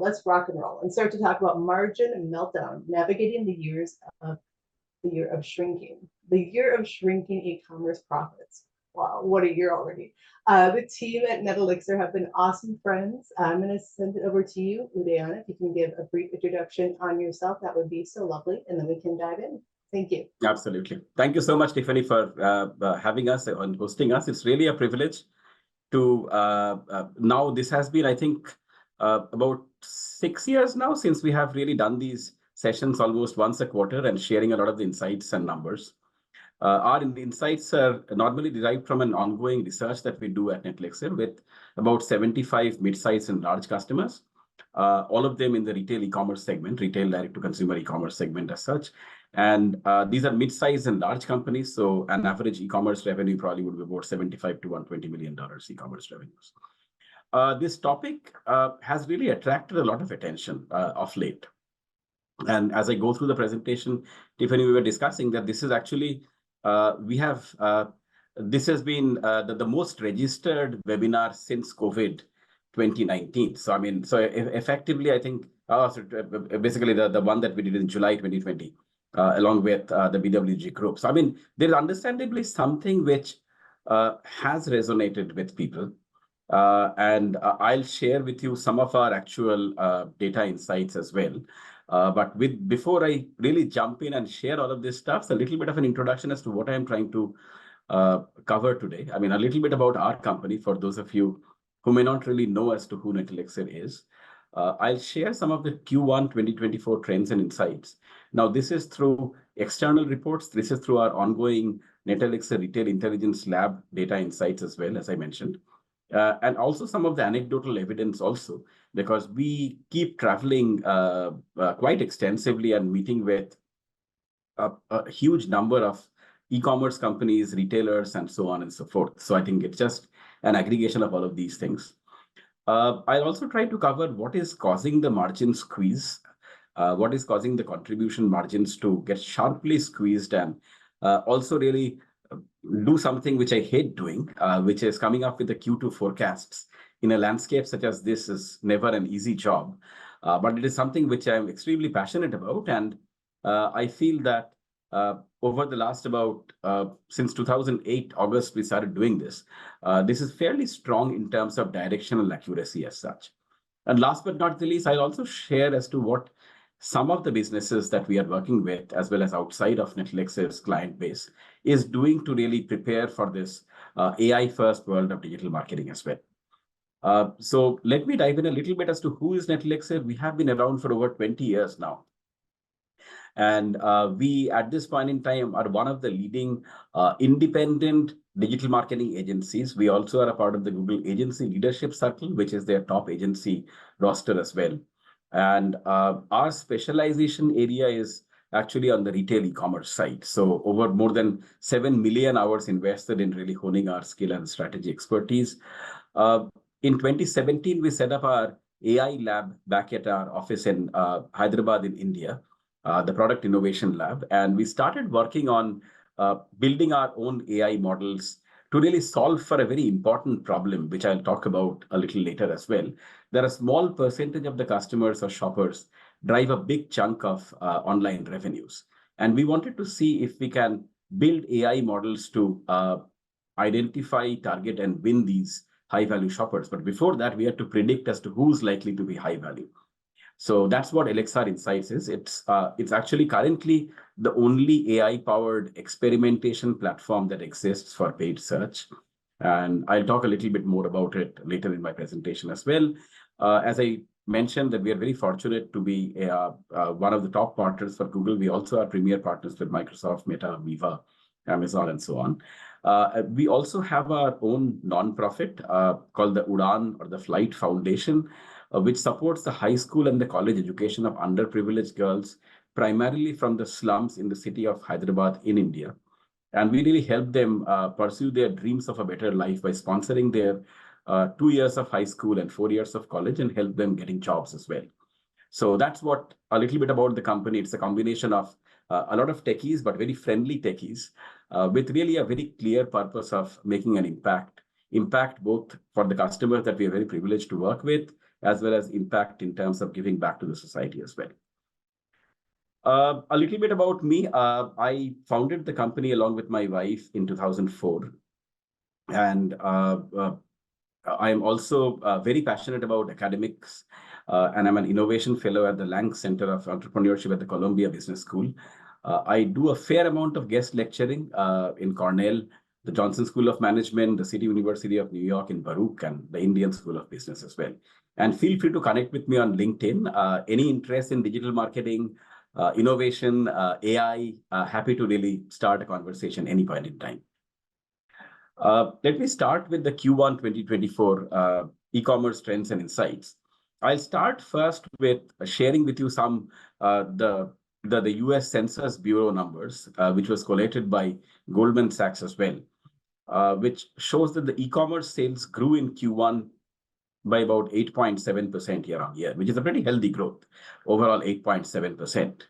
let's rock and roll and start to talk about margin and meltdown, navigating the year of shrinking, e-commerce profits. Wow, what a year already. The team at NetElixir have been awesome friends. I'm going to send it over to you, Udayan. If you can give a brief introduction on yourself, that would be so lovely, and then we can dive in. Thank you. Absolutely. Thank you so much, Tiffany, for having us and hosting us. It's really a privilege to now this has been, I think, about 6 years now since we have really done these sessions almost once a quarter and sharing a lot of the insights and numbers. Our insights are normally derived from an ongoing research that we do at NetElixir with about 75 mid-sized and large customers, all of them in the retail e-commerce segment, retail direct-to-consumer e-commerce segment as such. And these are mid-sized and large companies, so an average e-commerce revenue probably would be about $75 to $120 million e-commerce revenues. This topic has really attracted a lot of attention of late. And as I go through the presentation, Tiffany, we were discussing that this is actually, this has been the most registered webinar since COVID 2019. So, I mean, effectively, I think, basically the one that we did in July 2020. Along with the BWG group. So, I mean, there's understandably something which has resonated with people. And I'll share with you some of our actual data insights as well. But before I really jump in and share all of this stuff, a little bit of an introduction as to what I'm trying to cover today. I mean, a little bit about our company for those of you who may not really know as to who NetElixir is. I'll share some of the Q1 2024 trends and insights. Now, this is through external reports. This is through our ongoing NetElixir Retail Intelligence Lab data insights as well, as I mentioned. And also some of the anecdotal evidence also, because we keep traveling quite extensively and meeting with a huge number of e-commerce companies, retailers, and so on and so forth. So I think it's just an aggregation of all of these things. I'll also try to cover what is causing the margin squeeze, what is causing the contribution margins to get sharply squeezed, and also really do something which I hate doing, which is coming up with the Q2 forecasts. In a landscape such as this is never an easy job, but it is something which I'm extremely passionate about. And I feel that over the last since 2008, August, we started doing this. This is fairly strong in terms of directional accuracy as such. And last but not the least, I'll also share as to what some of the businesses that we are working with, as well as outside of NetElixir's client base, is doing to really prepare for this AI-first world of digital marketing as well. So let me dive in a little bit as to who is NetElixir. We have been around for over 20 years now. And we, at this point in time, are one of the leading independent digital marketing agencies. We also are a part of the Google Agency Leadership Circle, which is their top agency roster as well. And our specialization area is actually on the retail e-commerce side. So over more than 7 million hours invested in really honing our skill and strategy expertise. In 2017, we set up our AI lab back at our office in Hyderabad in India, the Product Innovation Lab. And we started working on building our own AI models to really solve for a very important problem, which I'll talk about a little later as well. There are a small percentage of the customers or shoppers drive a big chunk of online revenues. And we wanted to see if we can build AI models to identify, target, and win these high-value shoppers. But before that, we had to predict as to who's likely to be high-value. So that's what Elixir Insights is. It's actually currently the only AI-powered experimentation platform that exists for paid search. And I'll talk a little bit more about it later in my presentation as well. As I mentioned, that we are very fortunate to be one of the top partners for Google. We also are premier partners with Microsoft, Meta, Viva, Amazon, and so on. We also have our own nonprofit called the Udayan or the Flight Foundation, which supports the high school and the college education of underprivileged girls, primarily from the slums in the city of Hyderabad in India. And we really help them pursue their dreams of a better life by sponsoring their 2 years of high school and 4 years of college and help them getting jobs as well. So that's what a little bit about the company. It's a combination of a lot of techies, but very friendly techies, with really a very clear purpose of making an impact both for the customers that we are very privileged to work with, as well as impact in terms of giving back to the society as well. A little bit about me. I founded the company along with my wife in 2004. And I am also very passionate about academics. And I'm an innovation fellow at the Lang Center of Entrepreneurship at the Columbia Business School. I do a fair amount of guest lecturing in Cornell, the Johnson School of Management, the City University of New York in Baruch, and the Indian School of Business as well. And feel free to connect with me on LinkedIn. Any interest in digital marketing, innovation, AI, happy to really start a conversation any point in time. Let me start with the Q1 2024 e-commerce trends and insights. I'll start first with sharing with you some the US Census Bureau numbers, which was collated by Goldman Sachs as well, which shows that the e-commerce sales grew in Q1 by about 8.7% year on year, which is a pretty healthy growth, overall 8.7%.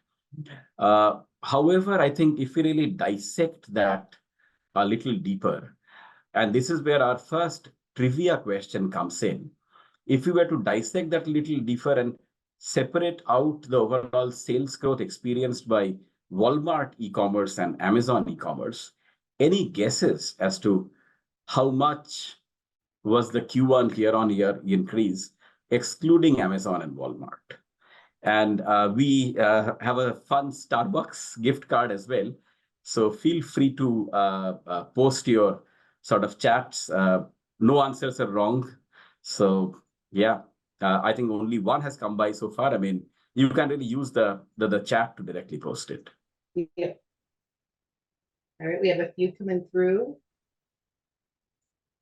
However, I think if we really dissect that a little deeper, and this is where our first trivia question comes in. If we were to dissect that a little deeper and separate out the overall sales growth experienced by Walmart e-commerce and Amazon e-commerce, any guesses as to how much was the Q1 year-on-year increase, excluding Amazon and Walmart? And we have a fun Starbucks gift card as well. So feel free to post your sort of chats. No answers are wrong. So yeah, I think only one has come by so far. I mean, you can really use the chat to directly post it. Yeah. All right, we have a few coming through.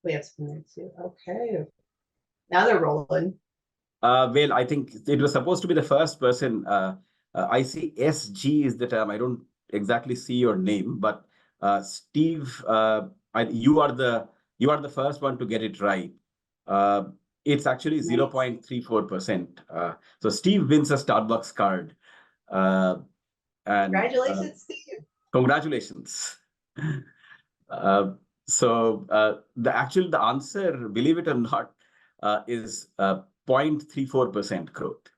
We have some there too. Okay. Now they're rolling. Well, I think it was supposed to be the first person. I see SG is the term. I don't exactly see your name, but Steve, you are the first one to get it right. It's actually 0.34%. So Steve wins a Starbucks card. And Congratulations, Steve. Congratulations. So the answer, believe it or not, is 0.34% growth,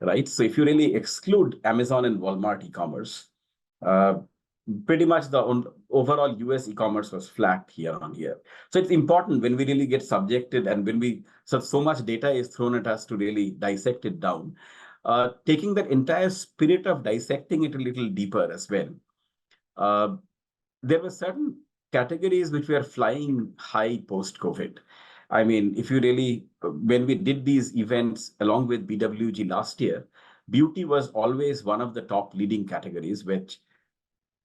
right? So if you really exclude Amazon and Walmart e-commerce, pretty much the overall US e-commerce was flat year on year. So it's important when we really get subjected and when we so much data is thrown at us to really dissect it down, taking that entire spirit of dissecting it a little deeper as well. There were certain categories which were flying high post-COVID. I mean, if you really, when we did these events along with BWG last year, beauty was always one of the top leading categories, which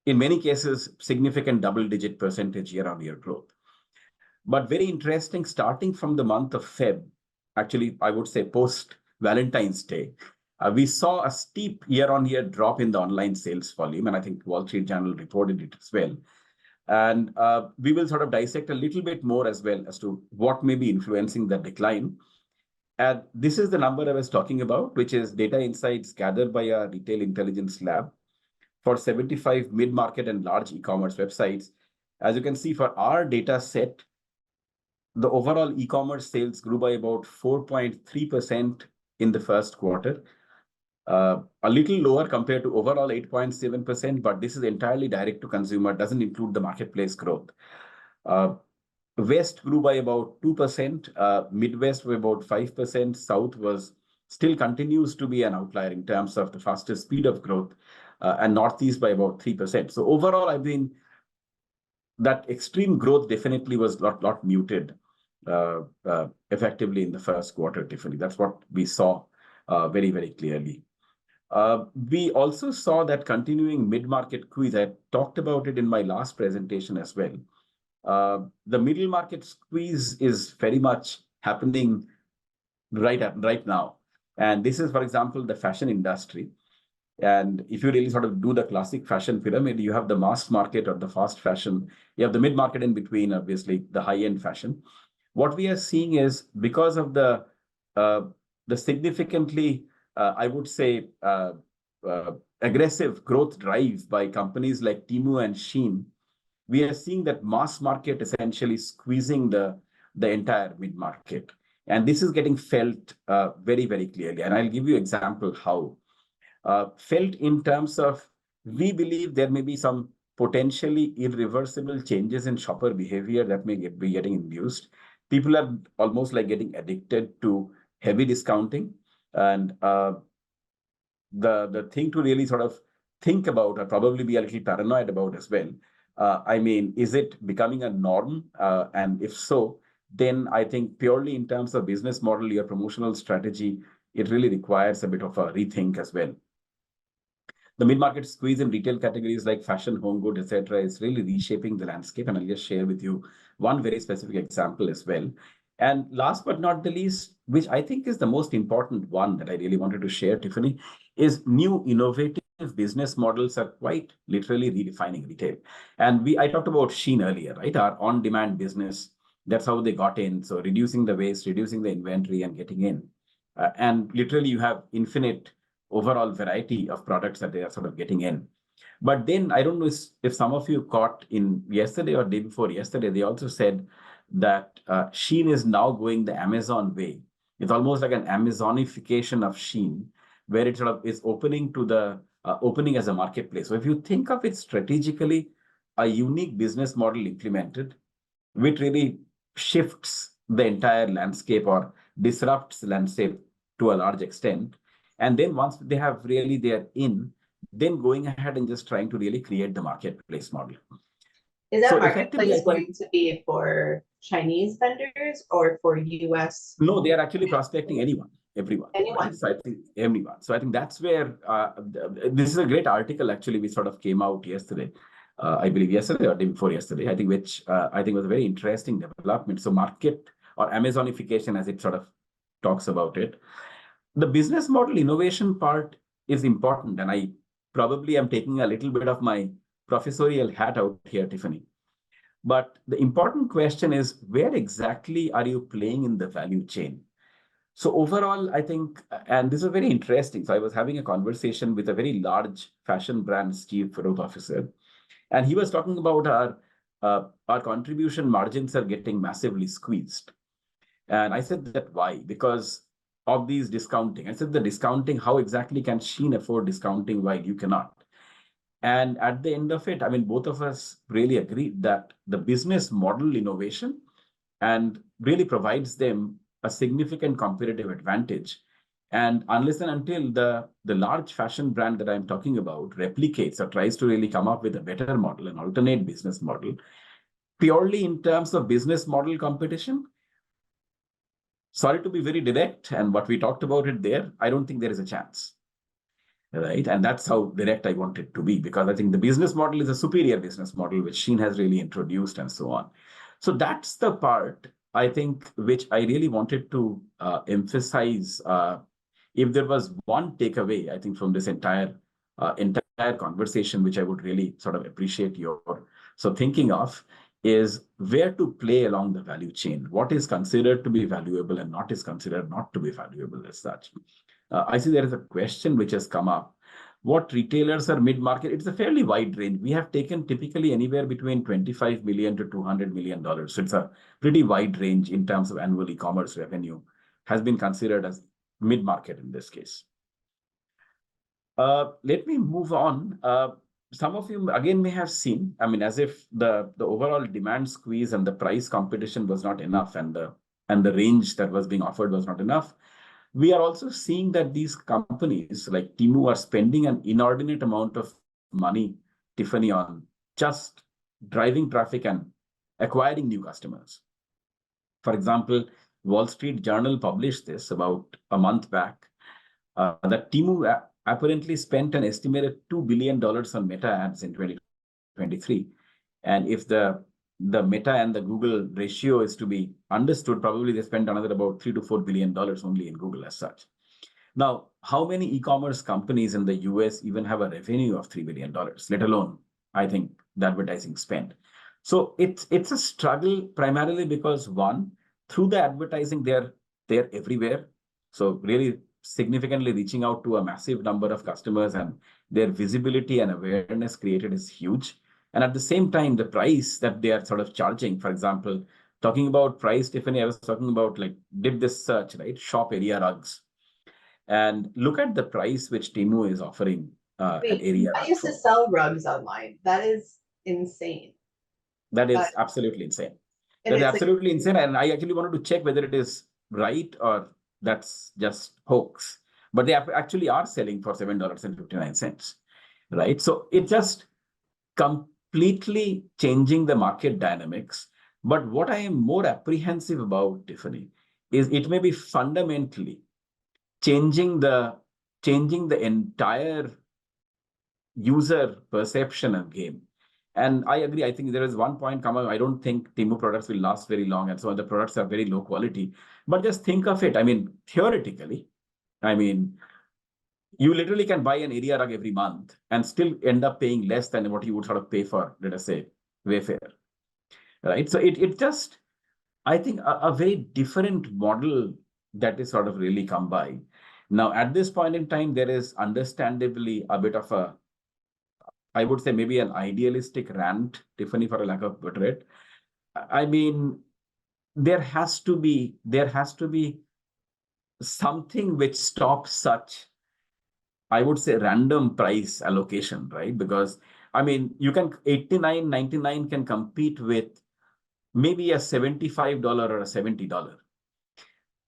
in many cases, significant double-digit percentage year-on-year growth. But very interesting, starting from the month of Feb, actually, I would say post-Valentine's Day, we saw a steep year-on-year drop in the online sales volume, and I think Wall Street Journal reported it as well. And we will sort of dissect a little bit more as well as to what may be influencing that decline. And this is the number I was talking about, which is data insights gathered by our retail intelligence lab for 75 mid-market and large e-commerce websites. As you can see, for our data set, the overall e-commerce sales grew by about 4.3% in the first quarter. A little lower compared to overall 8.7%, but this is entirely direct to consumer, doesn't include the marketplace growth. West grew by about 2%, Midwest by about 5%, South still continues to be an outlier in terms of the fastest speed of growth, and Northeast by about 3%. So overall, I mean, that extreme growth definitely was lot muted effectively in the first quarter, Tiffany. That's what we saw very, very clearly. We also saw that continuing mid-market squeeze. I talked about it in my last presentation as well. The middle market squeeze is very much happening right now. And this is, for example, the fashion industry. And if you really sort of do the classic fashion pyramid, you have the mass market or the fast fashion. You have the mid-market in between, obviously, the high-end fashion. What we are seeing is because of the significantly, I would say, aggressive growth drive by companies like Temu and Shein, we are seeing that mass market essentially squeezing the entire mid-market. And this is getting felt very, very clearly. And I'll give you example how. Felt in terms of, we believe there may be some potentially irreversible changes in shopper behavior that may be getting induced. People are almost like getting addicted to heavy discounting. And the thing to really sort of think about, or probably be a little paranoid about as well. I mean, is it becoming a norm? And if so, then I think purely in terms of business model, your promotional strategy, it really requires a bit of a rethink as well. The mid-market squeeze in retail categories like fashion, home goods, etc., is really reshaping the landscape. And I'll just share with you one very specific example as well. And last but not the least, which I think is the most important one that I really wanted to share, Tiffany, is new innovative business models are quite literally redefining retail. And I talked about Shein earlier, right? Our on-demand business, that's how they got in. So reducing the waste, reducing the inventory and getting in. And literally you have infinite overall variety of products that they are sort of getting in. But then I don't know if some of you caught in yesterday or day before yesterday, they also said that Shein is now going the Amazon way. It's almost like an Amazonification of Shein, where it sort of is opening to the opening as a marketplace. So if you think of it strategically, a unique business model implemented, which really shifts the entire landscape or disrupts the landscape to a large extent. And then once they have really they're in, then going ahead and just trying to really create the marketplace model. Is that So marketplace going to be for Chinese vendors or for US? No, they are actually prospecting everyone. Anyone. Right? So I think everyone. So I think that's where this is a great article actually, which sort of came out yesterday. I believe yesterday or day before yesterday, I think, which I think was a very interesting development. So market or Amazonification, as it sort of talks about it. The business model innovation part is important. And I probably am taking a little bit of my professorial hat out here, Tiffany. But the important question is, where exactly are you playing in the value chain? So overall, I think, and this is very interesting. So I was having a conversation with a very large fashion brand's chief growth officer, and he was talking about our contribution margins are getting massively squeezed. And I said that why? Because of these discounting. I said the discounting, how exactly can Shein afford discounting while you cannot? And at the end of it, I mean, both of us really agreed that the business model innovation and really provides them a significant competitive advantage. And unless and until the large fashion brand that I'm talking about replicates or tries to really come up with a better model, an alternate business model, purely in terms of business model competition, sorry to be very direct, and what we talked about it there, I don't think there is a chance. Right. And that's how direct I want it to be, because I think the business model is a superior business model, which Shein has really introduced and so on. So that's the part, I think, which I really wanted to emphasize. If there was one takeaway, I think, from this entire conversation, which I would really sort of appreciate your thinking of, is where to play along the value chain. What is considered to be valuable and not is considered not to be valuable as such. I see there is a question which has come up. What retailers are mid-market? It's a fairly wide range. We have taken typically anywhere between $25 million to $200 million. So it's a pretty wide range in terms of annual e-commerce revenue, has been considered as mid-market in this case. Let me move on. Some of you, again, may have seen, I mean, as if the overall demand squeeze and the price competition was not enough, and the range that was being offered was not enough. We are also seeing that these companies like Temu are spending an inordinate amount of money, Tiffany, on just driving traffic and acquiring new customers. For example, Wall Street Journal published this about a month back, that Temu apparently spent an estimated $2 billion on Meta ads in 2023. And if the Meta and the Google ratio is to be understood, probably they spent another about $3 to $4 billion only in Google as such. Now, how many e-commerce companies in the US even have a revenue of $3 billion, let alone, I think, the advertising spend? So it's a struggle primarily because, one, through the advertising, they're everywhere. So really significantly reaching out to a massive number of customers, and their visibility and awareness created is huge. And at the same time, the price that they are sort of charging, for example, talking about price, Tiffany, I was talking about like, did this search, right? Shop area rugs. And look at the price which Temu is offering an Wait, area I rug used to for. sell rugs online. That is insane. That Uh, is absolutely insane. and That is it's like, absolutely insane. And I actually wanted to check whether it is right or that's just hoax. But they actually are selling for $7.59, right? So it just completely changing the market dynamics. But what I am more apprehensive about, Tiffany, is it may be fundamentally changing the entire user perception of game. And I agree. I think there is one point, Kamal. I don't think Temu products will last very long, and so the products are very low quality. But just think of it. I mean, theoretically, I mean, you literally can buy an area rug every month and still end up paying less than what you would sort of pay for, let us say, Wayfair, right? So it just, I think, a very different model that is sort of really come by. Now, at this point in time, there is understandably a bit of a, I would say maybe an idealistic rant, Tiffany, for a lack of better word. I mean, there has to be something which stops such, I would say, random price allocation, right? Because I mean, you can 89.99 can compete with maybe a $75 or a $70.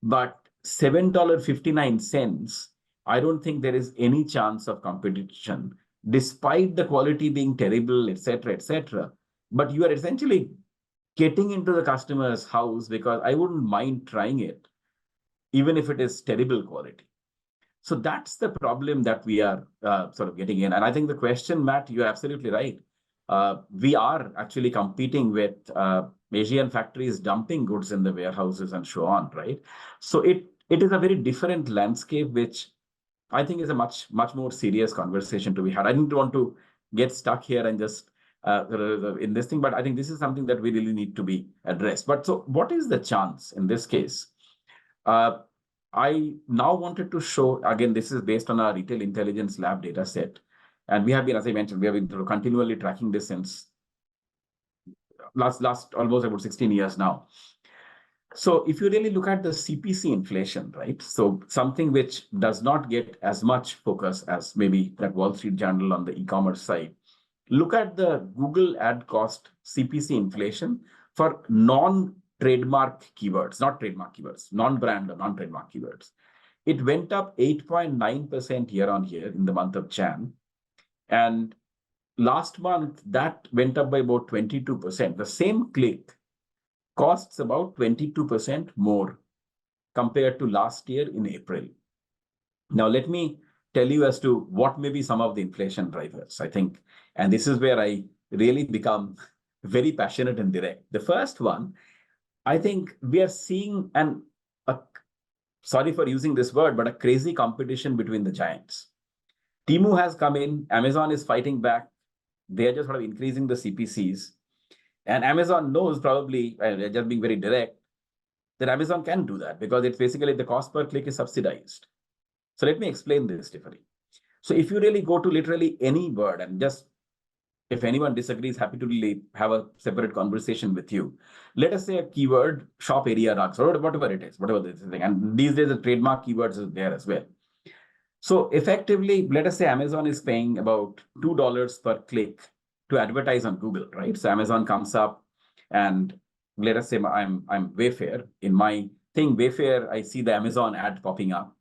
But $7.59, I don't think there is any chance of competition, despite the quality being terrible, etc., etc. But you are essentially getting into the customer's house because I wouldn't mind trying it, even if it is terrible quality. So that's the problem that we are sort of getting in. And I think the question, Matt, you're absolutely right. We are actually competing with Asian factories dumping goods in the warehouses and so on, right? So it is a very different landscape, which I think is a much more serious conversation to be had. I didn't want to get stuck here and just in this thing, but I think this is something that we really need to be addressed. But so what is the chance in this case? I now wanted to show, again, this is based on our Retail Intelligence Lab data set. And we have been, as I mentioned, we have been continually tracking this since last almost about 16 years now. So if you really look at the CPC inflation, right? So something which does not get as much focus as maybe that Wall Street Journal on the e-commerce side. Look at the Google ad cost CPC inflation for non-trademark keywords, not trademark keywords, non-brand or non-trademark keywords. It went up 8.9% year on year in the month of Jan. And last month, that went up by about 22%. The same click costs about 22% more compared to last year in April. Now, let me tell you as to what may be some of the inflation drivers, I think. And this is where I really become very passionate and direct. The first one, I think we are seeing sorry for using this word, but a crazy competition between the giants. Temu has come in, Amazon is fighting back. They're just sort of increasing the CPCs. And Amazon knows, probably, just being very direct, that Amazon can do that because it's basically the cost per click is subsidized. So let me explain this, Tiffany. So if you really go to literally any word, and just if anyone disagrees, happy to really have a separate conversation with you. Let us say a keyword, shop area rugs, or whatever it is, whatever this thing. And these days, the trademark keywords is there as well. So effectively, let us say Amazon is paying about $2 per click to advertise on Google, right? So Amazon comes up and let us say I'm Wayfair. In my thing, Wayfair, I see the Amazon ad popping up.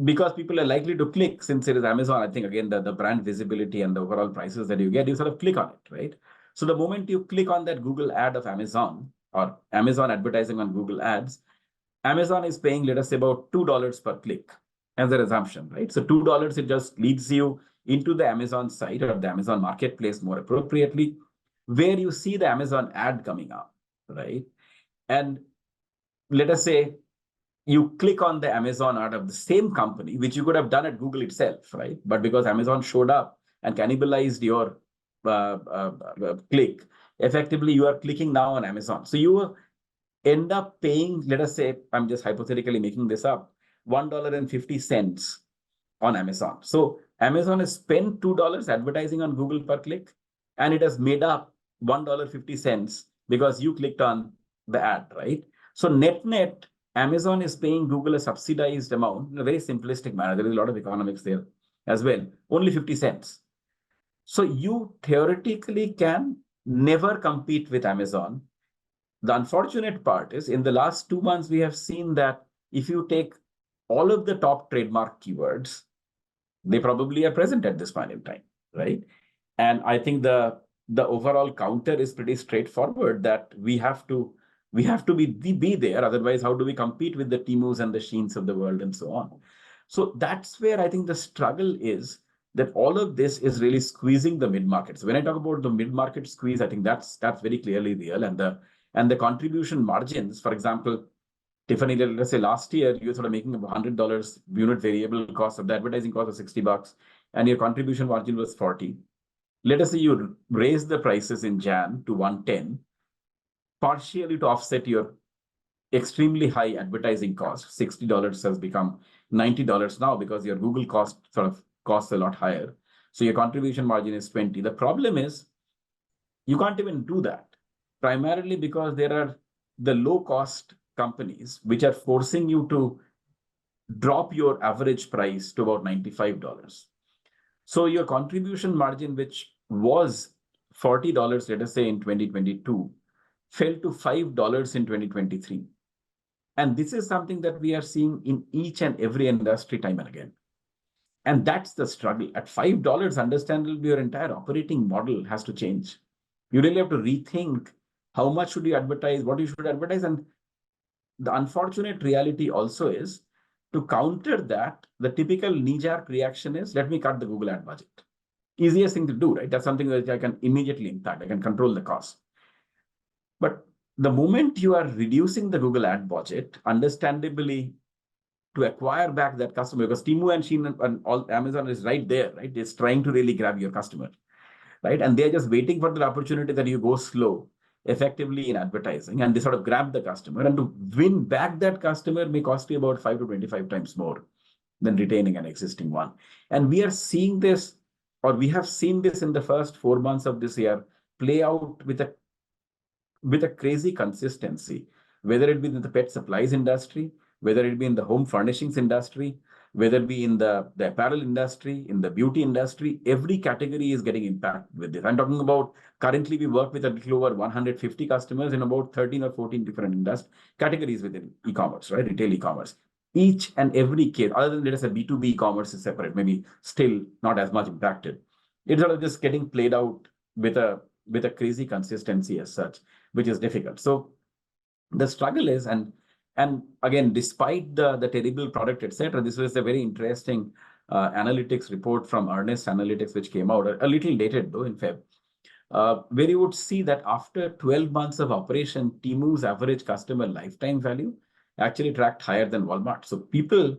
Because people are likely to click, since it is Amazon, I think, again, the brand visibility and the overall prices that you get, you sort of click on it, right? So the moment you click on that Google ad of Amazon or Amazon advertising on Google ads, Amazon is paying, let us say, about $2 per click as an assumption, right? So $2, it just leads you into the Amazon site or the Amazon marketplace more appropriately, where you see the Amazon ad coming up, right? And let us say you click on the Amazon ad of the same company, which you could have done at Google itself, right? But because Amazon showed up and cannibalized your click, effectively you are clicking now on Amazon. So you end up paying, let us say, I'm just hypothetically making this up, $1.50 on Amazon. So Amazon has spent $2 advertising on Google per click, and it has made up $1.50 because you clicked on the ad, right? So net, Amazon is paying Google a subsidized amount in a very simplistic manner. There is a lot of economics there as well, only 50 cents. So you theoretically can never compete with Amazon. The unfortunate part is in the last 2 months, we have seen that if you take all of the top trademark keywords, they probably are present at this point in time, right? And I think the overall counter is pretty straightforward, that we have to be there. Otherwise, how do we compete with the Temus and the Sheins of the world and so on? So that's where I think the struggle is, that all of this is really squeezing the mid-market. So when I talk about the mid-market squeeze, I think that's very clearly real. And the contribution margins, for example, Tiffany, let's say last year, you're sort of making $100 unit variable cost of the advertising cost of $60, and your contribution margin was 40. Let us say you raise the prices in Jan to 110, partially to offset your extremely high advertising cost. $60 has become $90 now because your Google cost sort of costs a lot higher. So your contribution margin is 20. The problem is you can't even do that, primarily because there are the low cost companies which are forcing you to drop your average price to about $95. So your contribution margin, which was $40, let us say in 2022, fell to $5 in 2023. And this is something that we are seeing in each and every industry time and again. And that's the struggle. At $5, understandably, your entire operating model has to change. You really have to rethink how much should you advertise, what you should advertise. And the unfortunate reality also is, to counter that, the typical knee-jerk reaction is, let me cut the Google ad budget. Easiest thing to do, right? That's something that I can immediately impact. I can control the cost. But the moment you are reducing the Google ad budget, understandably, to acquire back that customer, because Temu and Shein and all Amazon is right there, right? It's trying to really grab your customer, right? And they're just waiting for the opportunity that you go slow effectively in advertising, and they sort of grab the customer. And to win back that customer may cost you about 5 to 25 times more than retaining an existing one. And we are seeing this, or we have seen this in the first 4 months of this year play out with a crazy consistency, whether it be in the pet supplies industry, whether it be in the home furnishings industry, whether it be in the apparel industry, in the beauty industry, every category is getting impacted with this. I'm talking about, currently we work with a little over 150 customers in about 13 or 14 different categories within e-commerce, right? Retail e-commerce. Each and every case, other than let us say B2B e-commerce is separate, maybe still not as much impacted. It's sort of just getting played out with a crazy consistency as such, which is difficult. So the struggle is, and again, despite the terrible product, etc., this was a very interesting analytics report from Ernest Analytics, which came out a little dated though in Feb, where you would see that after 12 months of operation, Temu's average customer lifetime value actually tracked higher than Walmart. So people,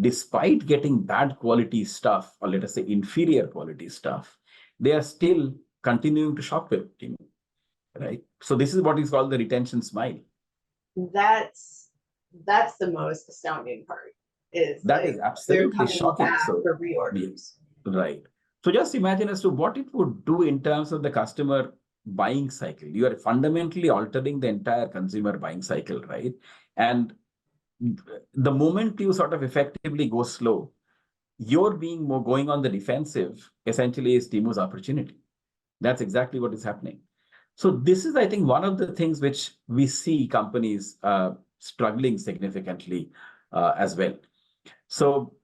despite getting bad quality stuff, or let us say inferior quality stuff, they are still continuing to shop with Temu, right? So this is what is called the retention smile. That's the most astounding part. Is Absolutely shocking. So for reorders. Right. So just imagine as to what it would do in terms of the customer buying cycle. You are fundamentally altering the entire consumer buying cycle, right? And the moment you sort of effectively go slow, you're being more going on the defensive, essentially is Temu's opportunity. That's exactly what is happening. So this is, I think, one of the things which we see companies struggling significantly as well. So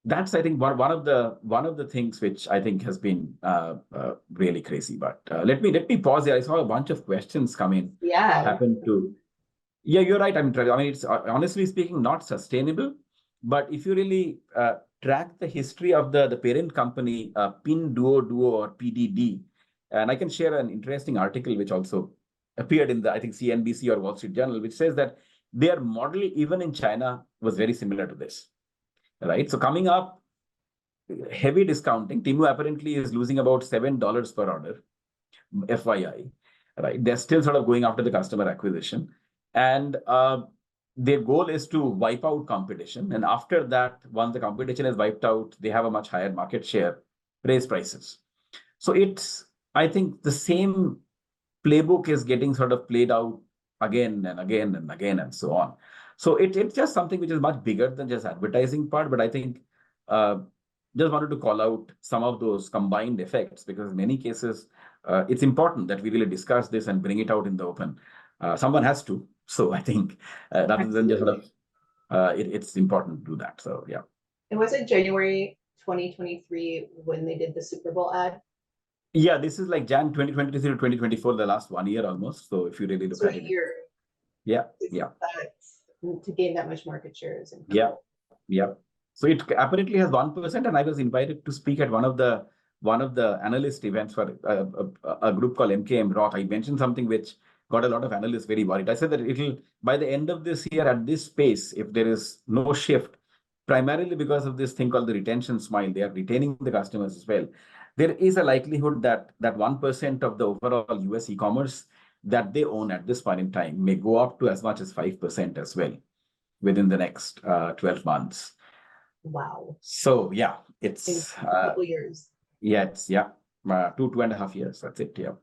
that's, I think, one of the things which I think has been really crazy. But let me pause here. I saw a bunch of questions come in. Yeah. Yeah, you're right. I mean, it's honestly speaking not sustainable. But if you really track the history of the parent company, Pinduoduo or PDD, and I can share an interesting article which also appeared in the, I think, CNBC or Wall Street Journal, which says that their model, even in China, was very similar to this, right? So coming up, heavy discounting. Temu apparently is losing about $7 per order, FYI, right? They're still sort of going after the customer acquisition. And their goal is to wipe out competition. And after that, once the competition is wiped out, they have a much higher market share, raise prices. So it's, I think, the same playbook is getting sort of played out again and again and again and so on. So it's just something which is much bigger than just advertising part. But I think just wanted to call out some of those combined effects, because in many cases, it's important that we really discuss this and bring it out in the open. Someone has to. So I think rather than just sort of, it's important to do that. So yeah. It was in January 2023 when they did the Super Bowl ad. Yeah, this is like Jan 2023 to 2024, the last 1 year almost. So if you really look So at a it. year. Yeah, yeah. To gain that much market shares. Yeah, yeah. So it apparently has 1%, and I was invited to speak at one of the analyst events for a group called MKM Roth. I mentioned something which got a lot of analysts very worried. I said that it'll, by the end of this year at this pace, if there is no shift, primarily because of this thing called the retention smile, they are retaining the customers as well. There is a likelihood that 1% of the overall US e-commerce that they own at this point in time may go up to as much as 5% as well within the next 12 months. Wow. So yeah, it's in a couple years. Yeah, it's 2.5 years. That's it. Yeah.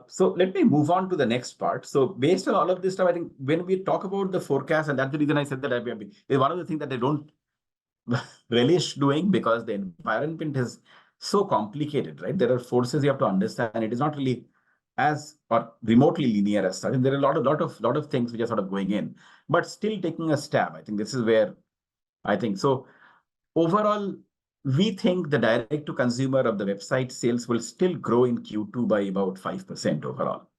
So let me move on to the next part. So based on all of this stuff, I think when we talk about the forecast, and that's the reason I said that one of the things that they don't relish doing, because the environment is so complicated, right? There are forces you have to understand. It is not really as or remotely linear as such. And there are a lot of things which are sort of going in, but still taking a stab. I think this is where I think so. Overall, we think the direct to consumer of the website sales will still grow in Q2 by about 5% overall.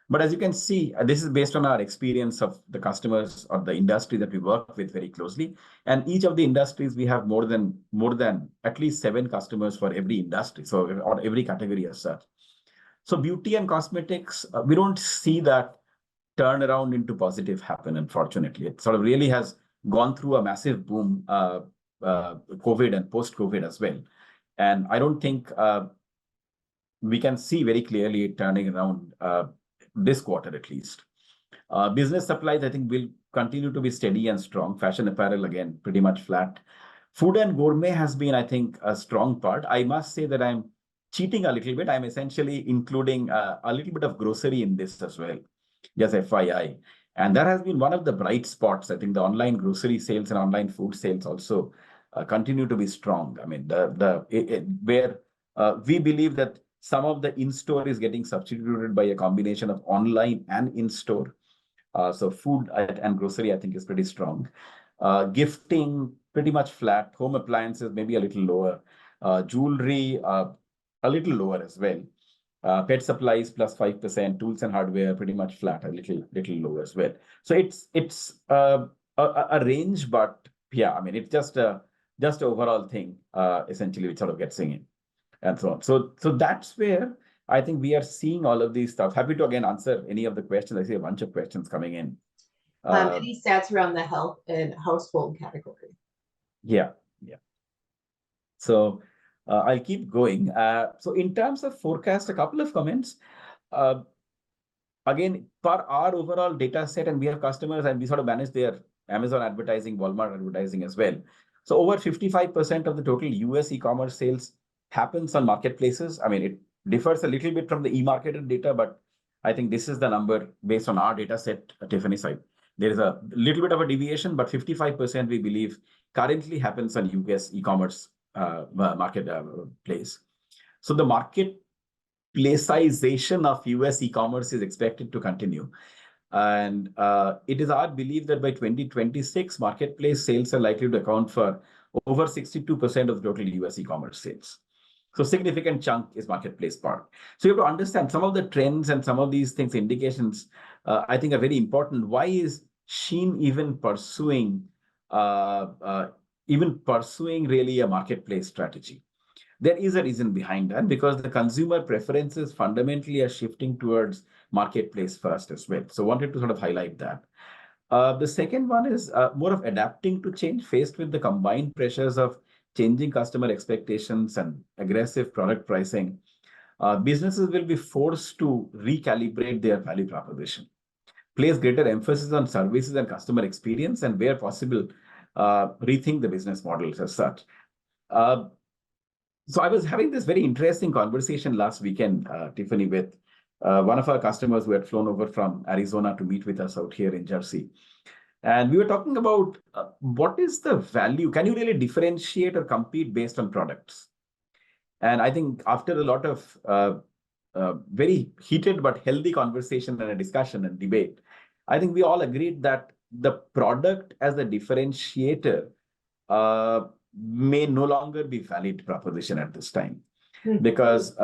But as you can see, this is based on our experience of the customers or the industry that we work with very closely. And each of the industries, we have more than at least 7 customers for every industry, so or every category as such. So beauty and cosmetics, we don't see that turn around into positive happen, unfortunately. It sort of really has gone through a massive boom, COVID and post-COVID as well. And I don't think we can see very clearly it turning around this quarter at least. Business supplies, I think, will continue to be steady and strong. Fashion apparel, again, pretty much flat. Food and gourmet has been, I think, a strong part. I must say that I'm cheating a little bit. I'm essentially including a little bit of grocery in this as well, just FYI. And that has been one of the bright spots. I think the online grocery sales and online food sales also continue to be strong. I mean, where we believe that some of the in-store is getting substituted by a combination of online and in-store. So food and grocery, I think, is pretty strong. Gifting, pretty much flat. Home appliances, maybe a little lower. Jewelry, a little lower as well. Pet supplies plus 5%. Tools and hardware, pretty much flat, a little lower as well. So it's a range, but yeah, I mean, it's just an overall thing, essentially, which sort of gets in. And so on. So that's where I think we are seeing all of these stuff. Happy to again answer any of the questions. I see a bunch of questions coming in. Any stats around the health and household category? Yeah. So I'll keep going. So in terms of forecast, a couple of comments. Again, for our overall data set, and we have customers and we sort of manage their Amazon advertising, Walmart advertising as well. So over 55% of the total US e-commerce sales happens on marketplaces. I mean, it differs a little bit from the e-marketer data, but I think this is the number based on our data set, Tiffany side. There is a little bit of a deviation, but 55% we believe currently happens on US e-commerce marketplace. So the marketplaceization of US e-commerce is expected to continue. And it is our belief that by 2026, marketplace sales are likely to account for over 62% of the total US e-commerce sales. So significant chunk is marketplace part. So you have to understand some of the trends and some of these things, indications, I think are very important. Why is Shein even pursuing really a marketplace strategy? There is a reason behind that, because the consumer preferences fundamentally are shifting towards marketplace first as well. So wanted to sort of highlight that. The second one is more of adapting to change faced with the combined pressures of changing customer expectations and aggressive product pricing. Businesses will be forced to recalibrate their value proposition, place greater emphasis on services and customer experience, and where possible, rethink the business models as such. So I was having this very interesting conversation last weekend, Tiffany, with one of our customers who had flown over from Arizona to meet with us out here in Jersey. And we were talking about what is the value? Can you really differentiate or compete based on products? And I think after a lot of very heated but healthy conversation and a discussion and debate, I think we all agreed that the product as a differentiator may no longer be valid proposition at this time. Because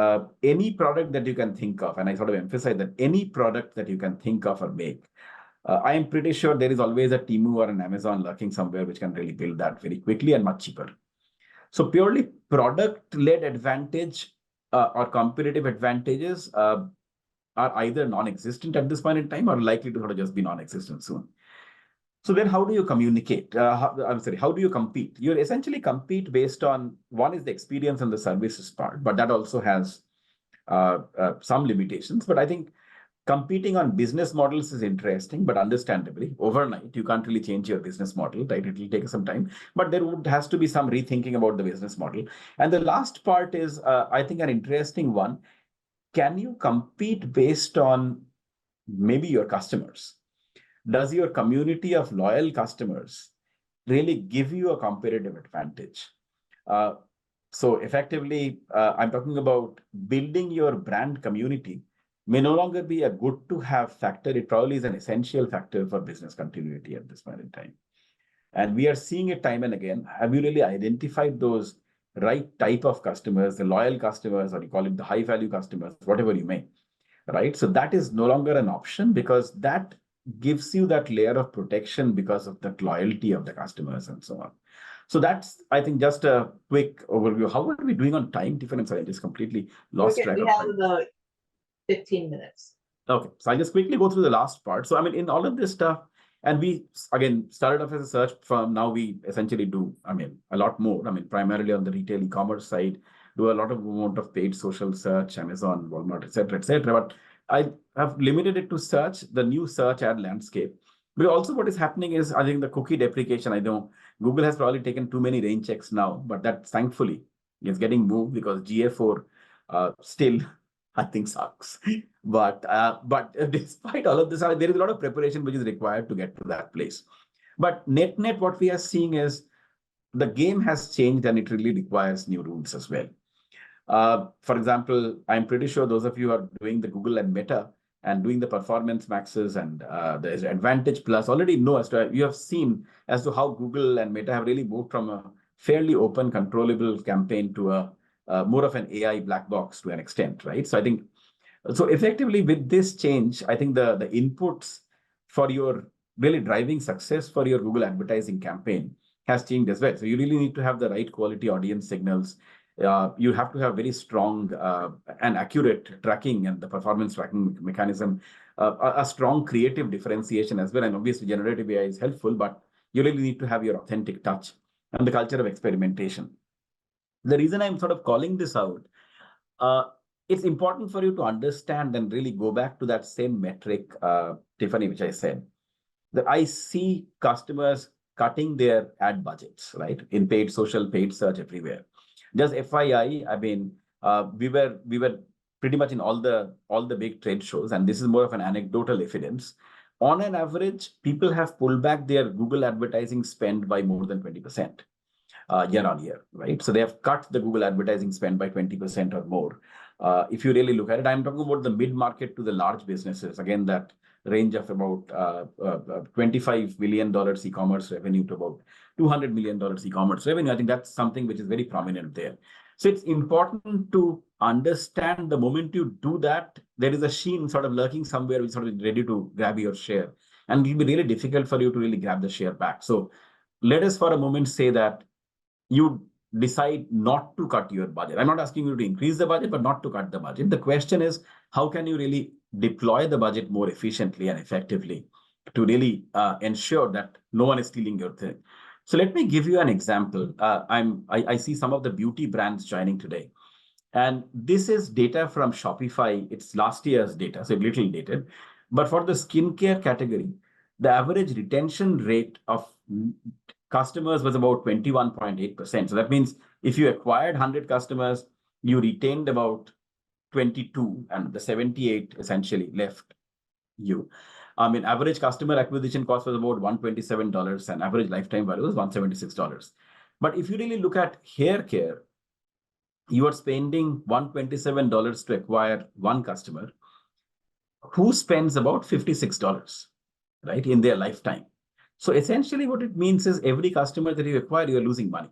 any product that you can think of, and I sort of emphasize that any product that you can think of or make, I am pretty sure there is always a Temu or an Amazon lurking somewhere which can really build that very quickly and much cheaper. So purely product-led advantage or competitive advantages are either non-existent at this point in time or likely to sort of just be non-existent soon. So then how do you communicate? How do you compete? You essentially compete based on, one is the experience and the services part, but that also has some limitations. But I think competing on business models is interesting, but understandably, overnight, you can't really change your business model, right? It will take some time, but there has to be some rethinking about the business model. And the last part is, I think, an interesting one. Can you compete based on maybe your customers? Does your community of loyal customers really give you a competitive advantage? So effectively, I'm talking about building your brand community may no longer be a good to have factor. It probably is an essential factor for business continuity at this point in time. And we are seeing it time and again. Have you really identified those right type of customers, the loyal customers, or you call it the high value customers, whatever you may, right? So that is no longer an option because that gives you that layer of protection because of the loyalty of the customers and so on. So that's, I think, just a quick overview. How are we doing on time, Tiffany? I just completely lost track of time. We have about 15 minutes. Okay, so I'll just quickly go through the last part. So, I mean, in all of this stuff, and we, again, started off as a search firm. Now we essentially do, I mean, a lot more. I mean, primarily on the retail e-commerce side, do a lot of amount of paid social search, Amazon, Walmart, et cetera, but I have limited it to search, the new search ad landscape. But also what is happening is, I think the cookie deprecation, I know Google has probably taken too many rain checks now, but that thankfully is getting moved because GA4 still, I think, sucks. But despite all of this, there is a lot of preparation which is required to get to that place. But net, what we are seeing is the game has changed and it really requires new rules as well. For example, I'm pretty sure those of you who are doing the Google and Meta and doing the performance maxes and the Advantage Plus already know as to, you have seen as to how Google and Meta have really moved from a fairly open, controllable campaign to a more of an AI black box to an extent, right? So I think, so effectively with this change, I think the inputs for your really driving success for your Google advertising campaign has changed as well. So you really need to have the right quality audience signals. You have to have very strong and accurate tracking and the performance tracking mechanism, a strong creative differentiation as well. And obviously generative AI is helpful, but you really need to have your authentic touch and the culture of experimentation. The reason I'm sort of calling this out, it's important for you to understand and really go back to that same metric, Tiffany, which I said, that I see customers cutting their ad budgets, right? In paid social, paid search, everywhere. Just FYI, I mean, we were pretty much in all the big trade shows, and this is more of an anecdotal evidence. On an average, people have pulled back their Google advertising spend by more than 20% year on year, right? So they have cut the Google advertising spend by 20% or more. If you really look at it, I'm talking about the mid-market to the large businesses. Again, that range of about $25 million e-commerce revenue to about $200 million e-commerce revenue. I think that's something which is very prominent there. So it's important to understand the moment you do that, there is a sheen sort of lurking somewhere which is sort of ready to grab your share. And it will be really difficult for you to really grab the share back. So let us for a moment say that you decide not to cut your budget. I'm not asking you to increase the budget, but not to cut the budget. The question is, how can you really deploy the budget more efficiently and effectively to really ensure that no one is stealing your thing? So let me give you an example. I see some of the beauty brands joining today. And this is data from Shopify. It's last year's data, so a little dated. But for the skincare category, the average retention rate of customers was about 21.8%. So that means if you acquired 100 customers, you retained about 22 and the 78 essentially left you. I mean, average customer acquisition cost was about $127 and average lifetime value was $176. But if you really look at hair care, you are spending $127 to acquire one customer who spends about $56, right, in their lifetime. So essentially what it means is every customer that you acquire, you're losing money.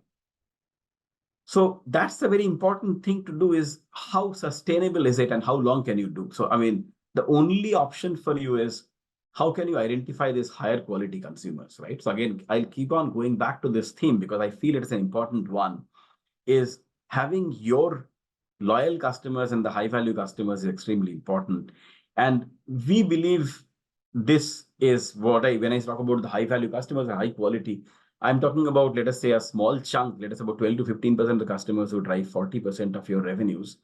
So that's the very important thing to do, is how sustainable is it and how long can you do? So, I mean, the only option for you is how can you identify these higher quality consumers, right? So again, I'll keep on going back to this theme because I feel it's an important one, is having your loyal customers and the high value customers is extremely important. And we believe this is what when I talk about the high value customers and high quality, I'm talking about, let us say, a small chunk, let us about 12 to 15% of the customers who drive 40% of your revenues.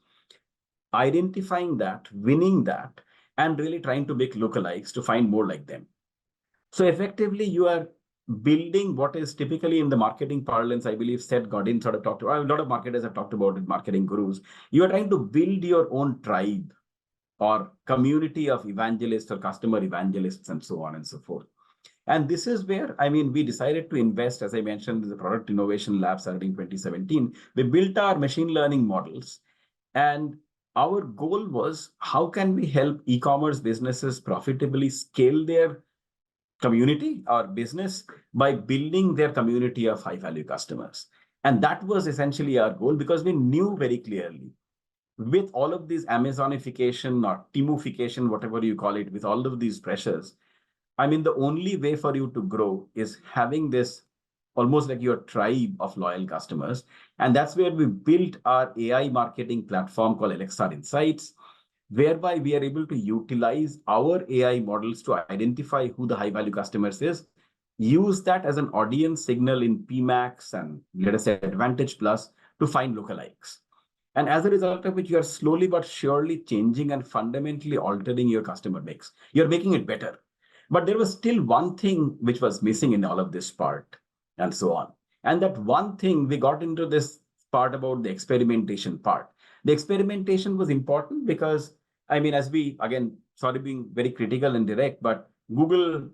Identifying that, winning that, and really trying to make lookalikes to find more like them. So effectively, you are building what is typically in the marketing parlance, I believe Seth Godin sort of talked about, a lot of marketers have talked about it, marketing gurus. You are trying to build your own tribe or community of evangelists or customer evangelists and so on and so forth. And this is where, I mean, we decided to invest, as I mentioned, in the Product Innovation Lab starting 2017. We built our machine learning models. And our goal was, how can we help e-commerce businesses profitably scale their community or business by building their community of high-value customers? And that was essentially our goal, because we knew very clearly, with all of these Amazonification or Timufication, whatever you call it, with all of these pressures, I mean, the only way for you to grow is having this almost like your tribe of loyal customers. And that's where we built our AI marketing platform called Elixir Insights, whereby we are able to utilize our AI models to identify who the high value customers is, use that as an audience signal in PMax and let us say Advantage Plus to find lookalikes. And as a result of which, you are slowly but surely changing and fundamentally altering your customer mix. You're making it better. But there was still one thing which was missing in all of this part and so on. And that one thing, we got into this part about the experimentation part. The experimentation was important because, I mean, as we, again, sorry being very critical and direct, but Google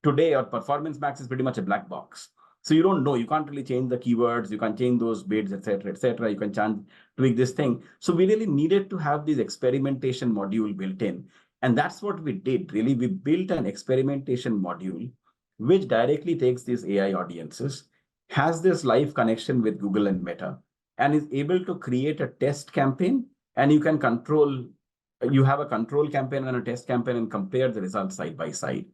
today or Performance Max is pretty much a black box. So you don't know, you can't really change the keywords, you can change those bids, etc. You can tweak this thing. So we really needed to have this experimentation module built in. And that's what we did, really. We built an experimentation module, which directly takes these AI audiences, has this live connection with Google and Meta, and is able to create a test campaign. And you can control, you have a control campaign and a test campaign and compare the results side by side.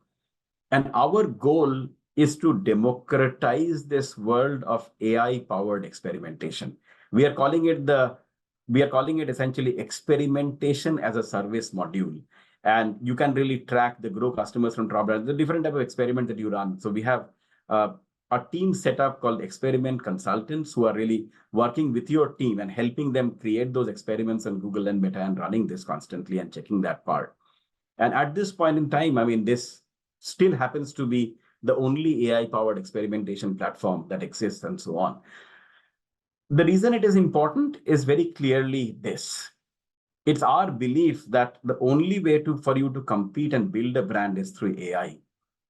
And our goal is to democratize this world of AI-powered experimentation. We are calling it essentially experimentation as a service module. And you can really track the grow customers from trouble, the different type of experiment that you run. So we have a team set up called experiment consultants who are really working with your team and helping them create those experiments on Google and Meta and running this constantly and checking that part. And at this point in time, I mean, this still happens to be the only AI-powered experimentation platform that exists and so on. The reason it is important is very clearly this. It's our belief that the only way for you to compete and build a brand is through AI.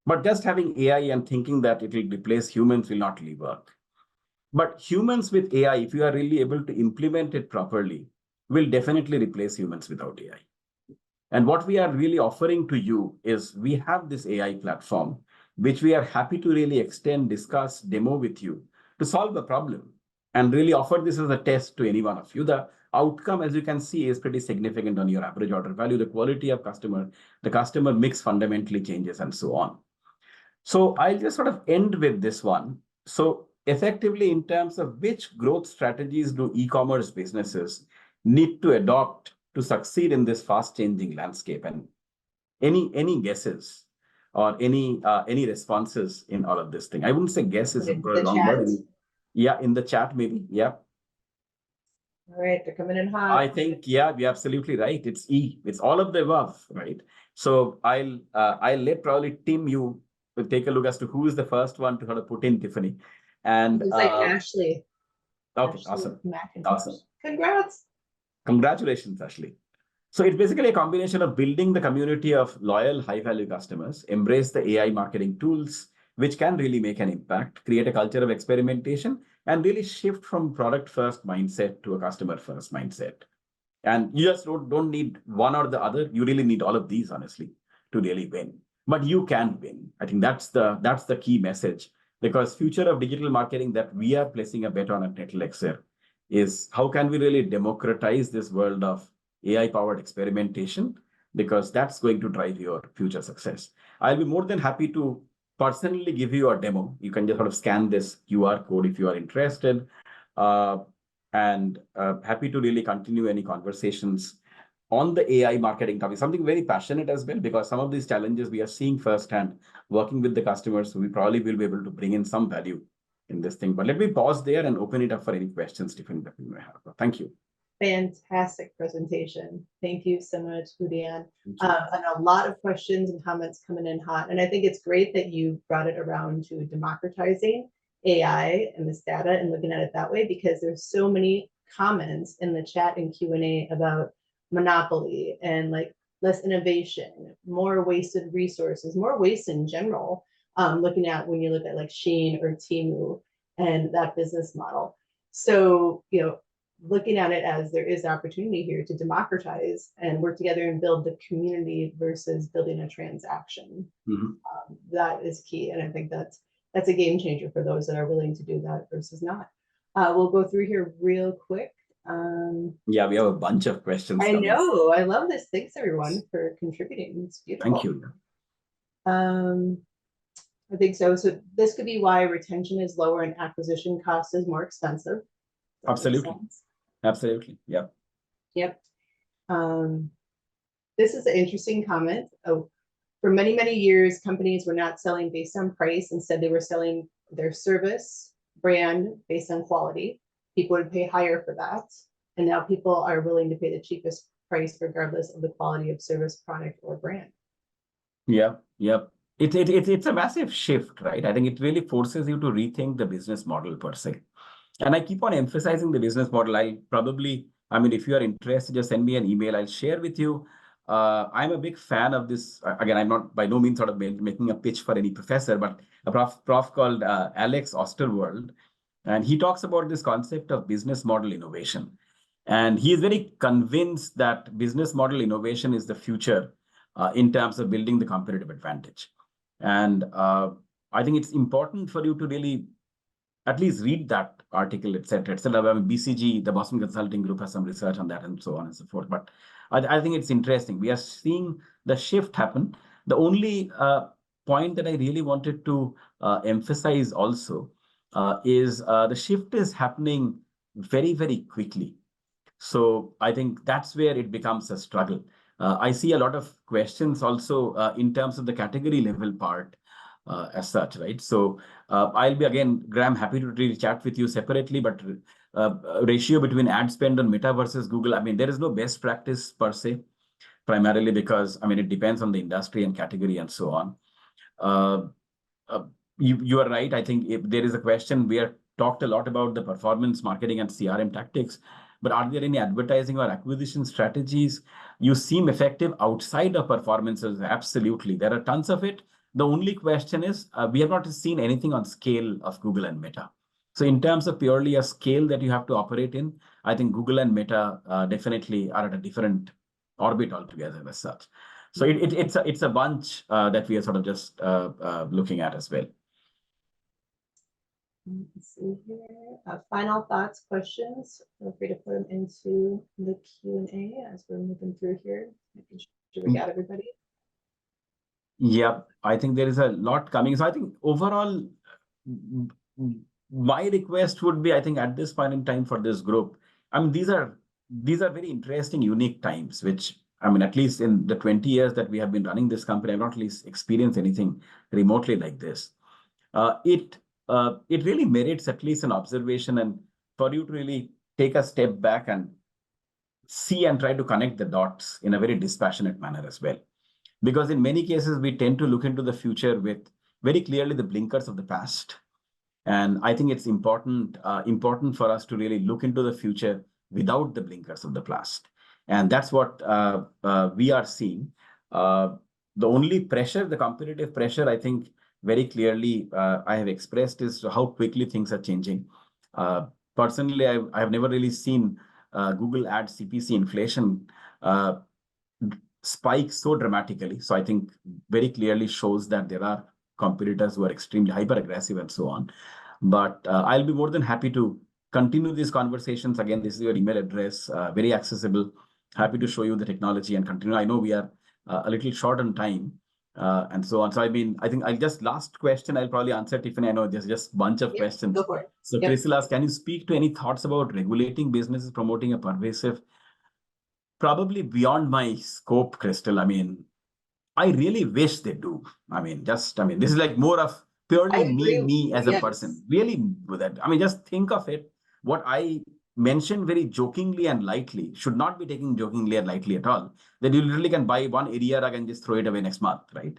But just having AI and thinking that it will replace humans will not really work. But humans with AI, if you are really able to implement it properly, will definitely replace humans without AI. And what we are really offering to you is we have this AI platform, which we are happy to really extend, discuss, demo with you to solve a problem and really offer this as a test to any one of you. The outcome, as you can see, is pretty significant on your average order value, the quality of customer, the customer mix fundamentally changes and so on. So I'll just sort of end with this one. So effectively, in terms of which growth strategies do e-commerce businesses need to adopt to succeed in this fast changing landscape, and any guesses or any responses in all of this thing? I wouldn't say guesses, a wrong word. Yeah, in the chat maybe. Yeah. All right, they're coming in hot. I think, yeah, you're absolutely right. It's E. It's all of the above, right? So I'll let probably Tim, you will take a look as to who is the first one to sort of put in Tiffany. And it's like Ashley. Okay, Ashley awesome. McIntosh. Awesome. Congrats. Congratulations, Ashley. So it's basically a combination of building the community of loyal, high-value customers, embrace the AI marketing tools, which can really make an impact, create a culture of experimentation, and really shift from product-first mindset to a customer-first mindset. And you just don't need one or the other. You really need all of these, honestly, to really win. But you can win. I think that's the key message, because future of digital marketing that we are placing a bet on at NetElixir is how can we really democratize this world of AI-powered experimentation, because that's going to drive your future success. I'll be more than happy to personally give you a demo. You can just sort of scan this QR code if you are interested. And happy to really continue any conversations on the AI marketing topic, something very passionate as well, because some of these challenges we are seeing firsthand working with the customers. So we probably will be able to bring in some value in this thing. But let me pause there and open it up for any questions, Tiffany, that you may have. Thank you. Fantastic presentation. Thank you so much, Udayan. And a lot of questions and comments coming in hot. And I think it's great that you brought it around to democratizing AI and this data and looking at it that way, because there's so many comments in the chat and Q&A about monopoly and like less innovation, more wasted resources, more waste in general. Looking at when you look at like Shein or Temu and that business model. So, you know, looking at it as there is opportunity here to democratize and work together and build the community versus building a transaction. That is key. And I think that's a game changer for those that are willing to do that versus not. We'll go through here real quick. Yeah, we have a bunch of questions. I know. I love this. Thanks everyone for contributing. It's beautiful. Thank you. I think so. So this could be why retention is lower and acquisition cost is more expensive. Absolutely. Absolutely. Yep. Yep. This is an interesting comment. Oh, for many, many years, companies were not selling based on price. Instead, they were selling their service brand based on quality. People would pay higher for that. And now people are willing to pay the cheapest price regardless of the quality of service, product, or brand. Yep. Yep. It's a massive shift, right? I think it really forces you to rethink the business model per se. And I keep on emphasizing the business model. If you are interested, just send me an email. I'll share with you. I'm a big fan of this. Again, I'm not by no means sort of making a pitch for any professor, but a prof called Alex Osterwald. And he talks about this concept of business model innovation. And he is very convinced that business model innovation is the future in terms of building the competitive advantage. And I think it's important for you to really at least read that article, etc., etc. BCG, the Boston Consulting Group, has some research on that and so on and so forth. But I think it's interesting. We are seeing the shift happen. The only point that I really wanted to emphasize also is the shift is happening very, very quickly. So I think that's where it becomes a struggle. I see a lot of questions also in terms of the category level part. As such, right? So I'll be, again, Graham, happy to really chat with you separately, but ratio between ad spend on Meta versus Google, there is no best practice per se, primarily because, it depends on the industry and category and so on. You are right. I think if there is a question, we have talked a lot about the performance marketing and CRM tactics, but are there any advertising or acquisition strategies you seem effective outside of performances? Absolutely. There are tons of it. The only question is, we have not seen anything on scale of Google and Meta. So in terms of purely a scale that you have to operate in, I think Google and Meta definitely are at a different orbit altogether as such. So it's a bunch that we are sort of just looking at as well. Let's see here. Final thoughts, questions. Feel free to put them into the Q&A as we're moving through here. Making sure we got everybody. Yep, I think there is a lot coming. So I think overall, my request would be, I think at this point in time for this group, these are very interesting, unique times, which, at least in the 20 years that we have been running this company, I've not at least experienced anything remotely like this. It really merits at least an observation, and for you to really take a step back and see and try to connect the dots in a very dispassionate manner as well. Because in many cases, we tend to look into the future with very clearly the blinkers of the past. And I think it's important for us to really look into the future without the blinkers of the past. And that's what we are seeing. The only pressure, the competitive pressure, I think very clearly I have expressed is how quickly things are changing. Personally, I have never really seen Google Ads CPC inflation spike so dramatically. So I think very clearly shows that there are competitors who are extremely hyper aggressive and so on. But I'll be more than happy to continue these conversations. Again, this is your email address, very accessible. Happy to show you the technology and continue. I know we are a little short on time and so on. So I mean, I think I'll just last question I'll probably answer, Tiffany. I know there's just a bunch of questions. Go for it. So Crystal asks, can you speak to any thoughts about regulating businesses promoting a pervasive? Probably beyond my scope, Crystal. I mean, I really wish they do. I mean, this is like more of purely me as a person. Really with that. I mean, just think of it. What I mentioned very jokingly and lightly should not be taken jokingly and lightly at all. That you literally can buy one area rug and just throw it away next month, right?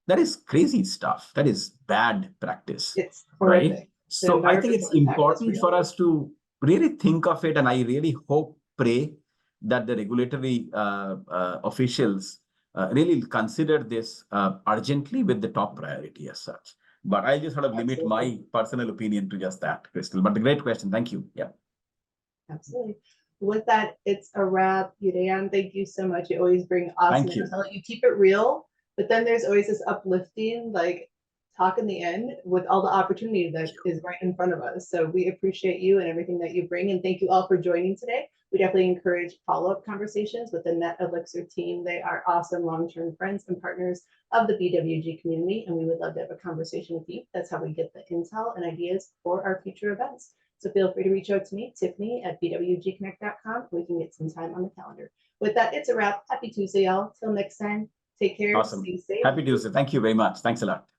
That is crazy stuff. That is bad practice. It's horrific. Right? So I think it's important for us to really think of it. And I really hope, pray that the regulatory officials really consider this urgently with the top priority as such. But I'll just sort of limit my personal opinion to just that, Crystal. But the great question. Thank you. Yeah. Absolutely. With that, it's a wrap. Udayan, thank you so much. You always bring awesome intel. You keep it real, but then there's always this uplifting, like talk in the end with all the opportunity that is right in front of us. So we appreciate you and everything that you bring. And thank you all for joining today. We definitely encourage follow-up conversations with the NetElixir team. They are awesome long-term friends and partners of the BWG community, and we would love to have a conversation with you. That's how we get the intel and ideas for our future events. So feel free to reach out to me, Tiffany at bwgconnect.com. We can get some time on the calendar. With that, it's a wrap. Happy Tuesday, y'all. Till next time, take care. Awesome. Stay safe. Happy Tuesday. Thank you very much. Thanks a lot.